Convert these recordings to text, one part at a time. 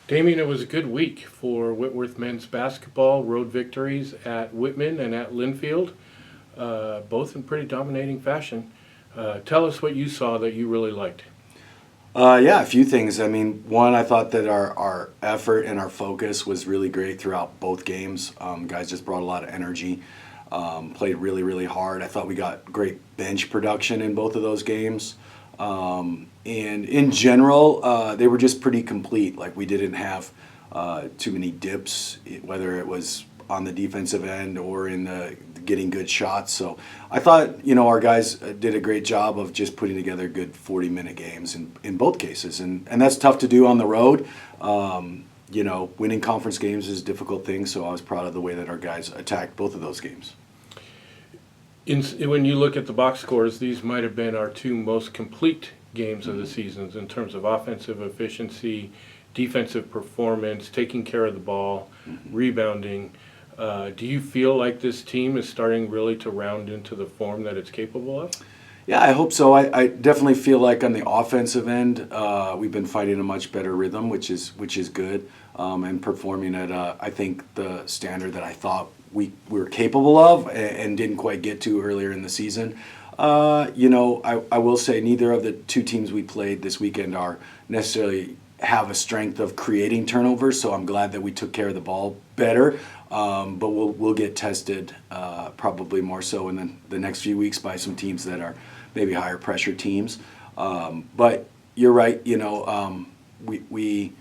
Damion, it was a good week for Whitworth men's basketball. Road victories at Whitman and at Linfield, both in pretty dominating fashion. Tell us what you saw that you really liked. Yeah, a few things. I mean, one, I thought that our effort and our focus was really great throughout both games. Guys just brought a lot of energy, played really, really hard. I thought we got great bench production in both of those games. And in general, they were just pretty complete. Like, we didn't have too many dips, whether it was on the defensive end or in the getting good shots. So I thought, our guys did a great job of just putting together good 40-minute games in both cases. And that's tough to do on the road. Winning conference games is a difficult thing, so I was proud of the way that our guys attacked both of those games. When you look at the box scores, these might have been our two most complete games of the seasons in terms of offensive efficiency, defensive performance, taking care of the ball, rebounding. Do you feel like this team is starting really to round into the form that it's capable of? Yeah, I hope so. I definitely feel like on the offensive end, we've been finding a much better rhythm, which is good, and performing at I think the standard that I thought we were capable of and didn't quite get to earlier in the season. I will say neither of the two teams we played this weekend are necessarily have a strength of creating turnovers, so I'm glad that we took care of the ball better. But we'll get tested probably more so in the next few weeks by some teams that are maybe higher pressure teams. But you're right. We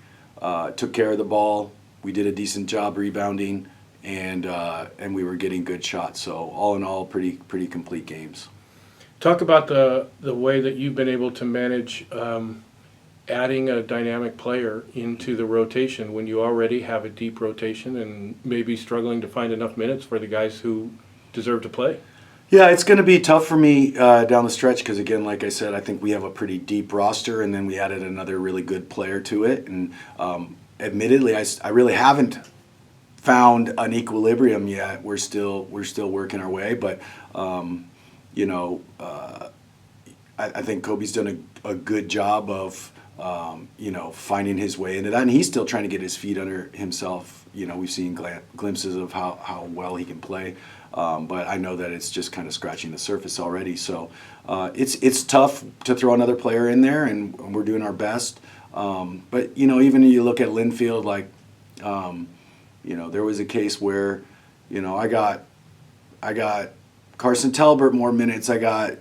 took care of the ball. We did a decent job rebounding, and we were getting good shots. So all in all, pretty complete games. Talk about the way that you've been able to manage adding a dynamic player into the rotation when you already have a deep rotation and maybe struggling to find enough minutes for the guys who deserve to play. Yeah, it's going to be tough for me down the stretch because, again, like I said, I think we have a pretty deep roster, and then we added another really good player to it. And admittedly, I really haven't found an equilibrium yet. We're still working our way, but I think Kobe's done a good job of finding his way into that, and he's still trying to get his feet under himself. We've seen glimpses of how well he can play, but I know that it's just kind of scratching the surface already. So it's tough to throw another player in there, and we're doing our best. But even you look at Linfield, like there was a case where I got Carson Talbert more minutes. I got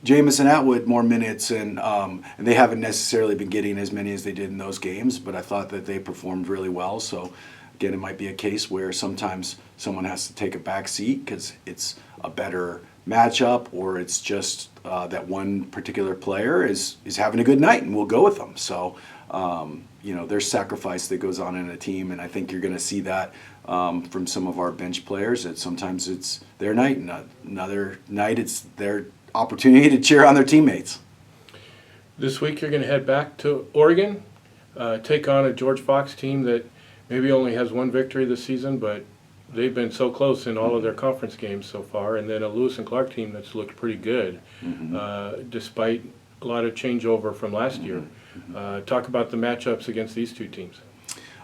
Jamison Atwood more minutes, and they haven't necessarily been getting as many as they did in those games, but I thought that they performed really well. So again, it might be a case where sometimes someone has to take a back seat because it's a better matchup, or it's just that one particular player is having a good night and we'll go with them. So there's sacrifice that goes on in a team, and I think you're going to see that from some of our bench players, that sometimes it's their night and another night it's their opportunity to cheer on their teammates. This week you're going to head back to Oregon, take on a George Fox team that maybe only has one victory this season, but they've been so close in all of their conference games so far, and then a Lewis and Clark team that's looked pretty good despite a lot of changeover from last year. Talk about the matchups against these two teams.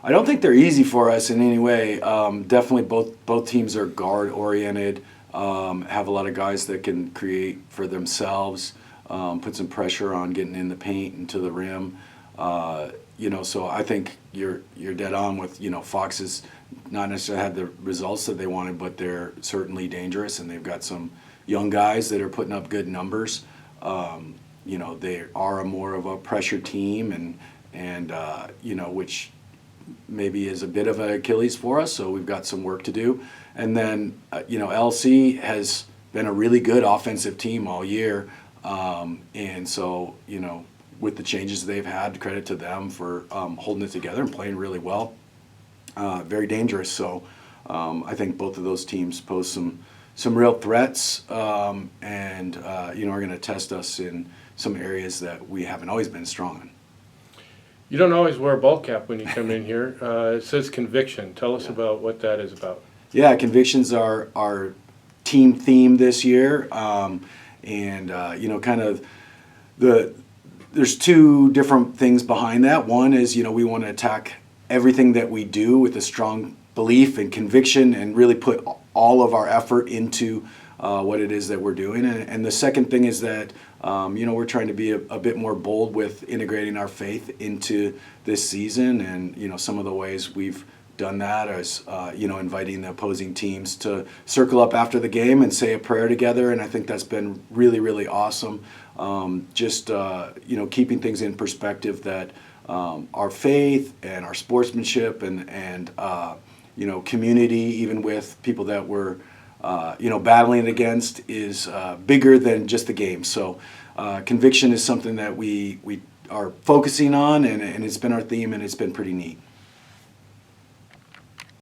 I don't think they're easy for us in any way. Definitely both teams are guard-oriented, have a lot of guys that can create for themselves, put some pressure on getting in the paint and to the rim. So I think you're dead on with, Fox has not necessarily had the results that they wanted, but they're certainly dangerous, and they've got some young guys that are putting up good numbers. They are more of a pressure team, and which maybe is a bit of an Achilles for us, so we've got some work to do. And then, LC has been a really good offensive team all year, and so, with the changes they've had, credit to them for holding it together and playing really well. Very dangerous, so I think both of those teams pose some real threats, and are going to test us in some areas that we haven't always been strong in. You don't always wear a ball cap when you come in here. It says conviction. Tell us about what that is about. Yeah, convictions are our team theme this year, and kind of there's two different things behind that. One is, we want to attack everything that we do with a strong belief and conviction and really put all of our effort into what it is that we're doing. And the second thing is that, we're trying to be a bit more bold with integrating our faith into this season. And, some of the ways we've done that is, inviting the opposing teams to circle up after the game and say a prayer together. And I think that's been really, really awesome. Keeping things in perspective that our faith and our sportsmanship and community, even with people that we're, battling against, is bigger than just the game. So conviction is something that we are focusing on, and it's been our theme, and it's been pretty neat.